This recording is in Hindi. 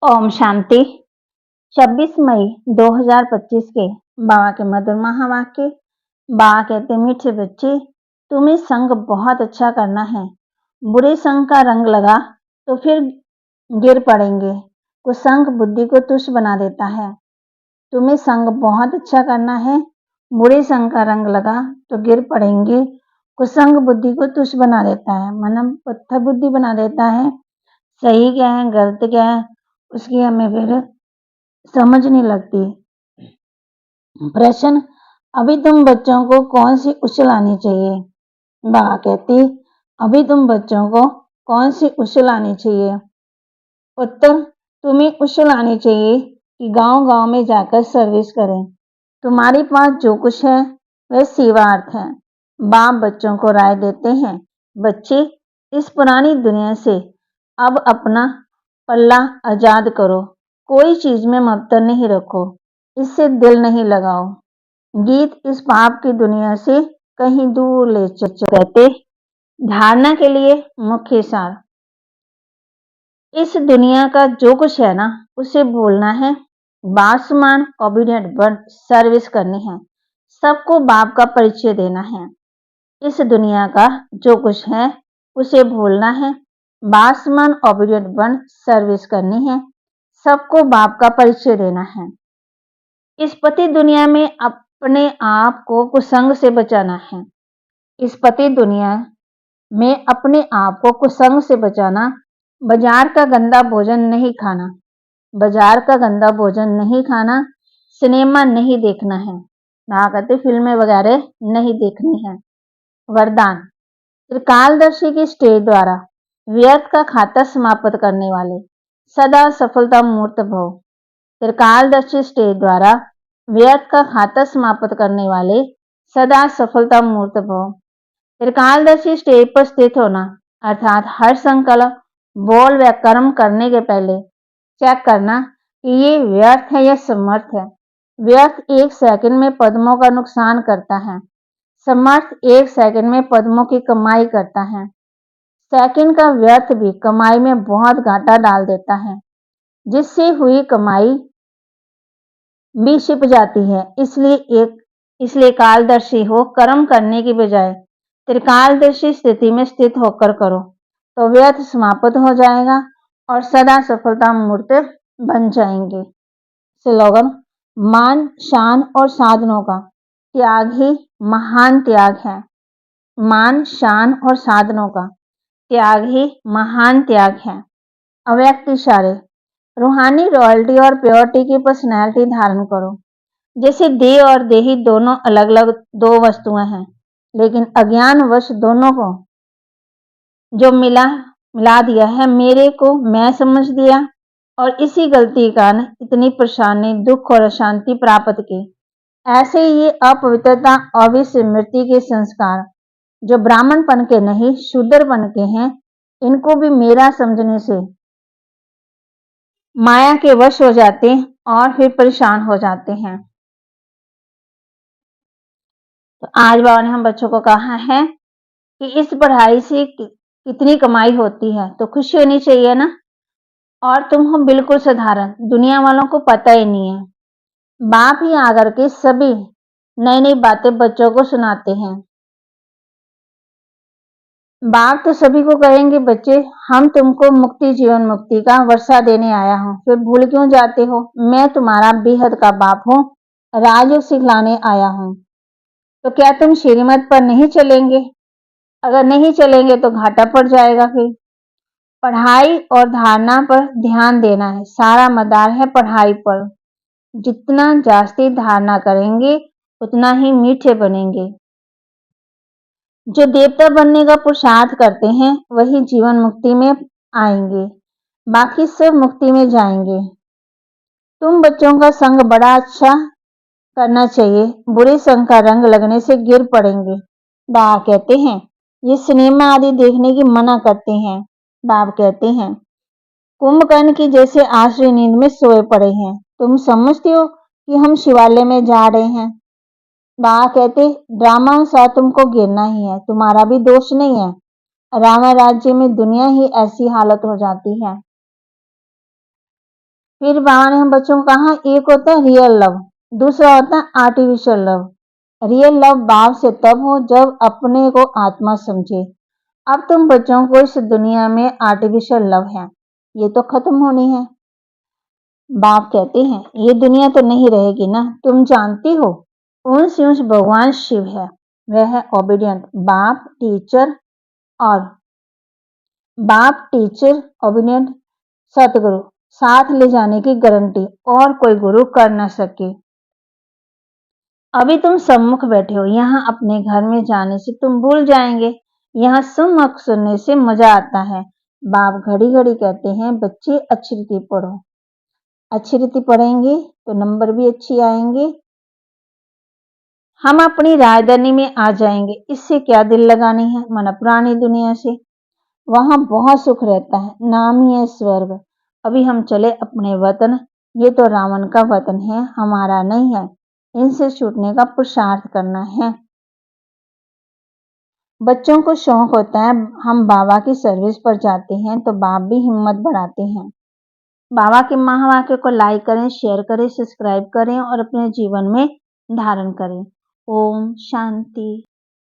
ओम शांति। 26 मई 2025 के बाबा के मधुर महावाक्य। बाबा कहते, मीठे बच्चे, तुम्हें संग बहुत अच्छा करना है। बुरे संग का रंग लगा तो फिर गिर पड़ेंगे। कुसंग बुद्धि को तुच्छ बना देता है। तुम्हें संग बहुत अच्छा करना है। बुरे संग का रंग लगा तो गिर पड़ेंगे। कुसंग बुद्धि को तुच्छ बना देता है, मतलब पत्थर बुद्धि बना देता है। सही क्या है, गलत क्या है, उसकी हमें फिर समझ नहीं लगती। प्रश्न, अभी तुम बच्चों को कौन सी उछल आनी चाहिए? बाबा कहती, अभी तुम बच्चों को कौन सी उछल आनी चाहिए? उत्तर, तुम्हें उछल आनी चाहिए कि गांव-गांव में जाकर सर्विस करें। तुम्हारे पास जो कुछ है वह सेवार्थ है। बाप बच्चों को राय देते हैं, बच्चे, इस पुरानी दुनिया से अब अपना पल्ला आजाद करो। कोई चीज में ममता नहीं रखो, इससे दिल नहीं लगाओ। गीत इस पाप की दुनिया से कहीं दूर ले कहते। धारणा के लिए मुख्य सार, इस दुनिया का जो कुछ है ना, उसे भूलना है। बासमान ओबीडिएंट बन सर्विस करनी है। सबको बाप का परिचय देना है। इस दुनिया का जो कुछ है उसे भूलना है। बासमान ओबीडिएंट बन सर्विस करनी है। सबको बाप का परिचय देना है। इस पति दुनिया में अपने आप को कुसंग से बचाना है। इस पति दुनिया में अपने आप को कुसंग से बचाना। बाजार का गंदा भोजन नहीं खाना। बाजार का गंदा भोजन नहीं खाना। सिनेमा नहीं देखना है। ना कहते फिल्में वगैरह नहीं देखनी है। वरदान, त्रिकालदर्शी की स्टेज द्वारा व्यर्थ का खाता समाप्त करने वाले सदा सफलता मूर्त भव। त्रिकालदर्शी स्टेज द्वारा व्यर्थ का खाता समाप्त करने वाले सदा सफलता मूर्त भव। त्रिकालदर्शी स्टेज पर स्थित होना अर्थात हर संकल्प, बोल व कर्म करने के पहले चेक करना कि ये व्यर्थ है या समर्थ है। व्यर्थ 1 सेकंड में पद्मों का नुकसान करता है। समर्थ 1 सेकंड में पद्मों की कमाई करता है। सेकंड का व्यर्थ भी कमाई में बहुत घाटा डाल देता है, जिससे हुई कमाई भी छिप जाती है। इसलिए कालदर्शी हो कर्म करने की बजाय त्रिकालदर्शी स्थिति में स्थित होकर करो तो व्यर्थ समाप्त हो जाएगा और सदा सफलता मूर्त बन जाएंगे। स्लोगन, मान, शान और साधनों का त्याग ही महान त्याग है। मान, शान और साधनों का त्याग ही महान त्याग है। अव्यक्त इशारे, रूहानी रॉयल्टी और प्योरिटी की पर्सनैलिटी धारण करो। जैसे देह और देही दोनों अलग अलग दो वस्तुएं हैं, लेकिन अज्ञानवश दोनों को जो मिला दिया है, मेरे को मैं समझ दिया और इसी गलती का कारण इतनी परेशानी, दुख और अशांति प्राप्त की। ऐसे ही ये अपवित्रता और विस्मृति के संस्कार जो ब्राह्मणपन के नहीं शूद्रपन के हैं, इनको भी मेरा समझने से माया के वश हो जाते और फिर परेशान हो जाते हैं। तो आज बाबा ने हम बच्चों को कहा है कि इस पढ़ाई से कितनी कमाई होती है, तो खुशी होनी चाहिए ना। और तुम हो बिल्कुल साधारण, दुनिया वालों को पता ही नहीं है। बाप ही आकर के सभी नई नई बातें बच्चों को सुनाते हैं। बाप तो सभी को कहेंगे, बच्चे, हम तुमको मुक्ति, जीवन मुक्ति का वर्षा देने आया हूँ, फिर भूल क्यों जाते हो? मैं तुम्हारा बेहद का बाप हूँ, राजयोग सिखलाने आया हूँ। तो क्या तुम श्रीमत पर नहीं चलेंगे? अगर नहीं चलेंगे तो घाटा पड़ जाएगा। फिर पढ़ाई और धारणा पर ध्यान देना है। सारा मदार है पढ़ाई पर। जितना जास्ती धारणा करेंगे उतना ही मीठे बनेंगे। जो देवता बनने का पुरुषार्थ करते हैं वही जीवन मुक्ति में आएंगे, बाकी सब मुक्ति में जाएंगे। तुम बच्चों का संग बड़ा अच्छा करना चाहिए। बुरे संग का रंग लगने से गिर पड़ेंगे। बाबा कहते हैं, ये सिनेमा आदि देखने की मना करते हैं। बाबा कहते हैं, कुंभकर्ण की जैसे आश्रय नींद में सोए पड़े हैं। तुम समझते हो कि हम शिवालय में जा रहे हैं। बाबा कहते, ड्रामा अनुसार तुमको गिरना ही है, तुम्हारा भी दोष नहीं है। रावण राज्य में दुनिया ही ऐसी हालत हो जाती है। फिर बाबा ने हम बच्चों को कहा, एक होता है रियल लव, दूसरा होता है आर्टिफिशियल लव। रियल लव बाप से तब हो जब अपने को आत्मा समझे। अब तुम बच्चों को इस दुनिया में आर्टिफिशियल लव है, ये तो खत्म होनी है। बाप कहते हैं ये दुनिया तो नहीं रहेगी ना, तुम जानती हो उनसे उस भगवान शिव है, वह है ओबीडियंट और बाप टीचर ओबीडियंट सतगुरु साथ ले जाने की गारंटी और कोई गुरु कर ना सके। अभी तुम सम्मुख बैठे हो, यहाँ अपने घर में जाने से तुम भूल जाएंगे, यहाँ सम्मुख सुनने से मजा आता है। बाप घड़ी घड़ी कहते हैं बच्चे अच्छी रीति पढ़ो, अच्छी रीति पढ़ेंगे तो नंबर भी अच्छी आएंगे, हम अपनी राजधानी में आ जाएंगे, इससे क्या दिल लगानी है मन पुरानी दुनिया से, वहां बहुत सुख रहता है, नाम ही है स्वर्ग। अभी हम चले अपने वतन, ये तो रावण का वतन है, हमारा नहीं है, इनसे छूटने का पुरुषार्थ करना है। बच्चों को शौक होता है हम बाबा की सर्विस पर जाते हैं तो बाप भी हिम्मत बढ़ाते हैं। बाबा के महावाक्य को लाइक करें, शेयर करें, सब्सक्राइब करें और अपने जीवन में धारण करें। ओम शांति।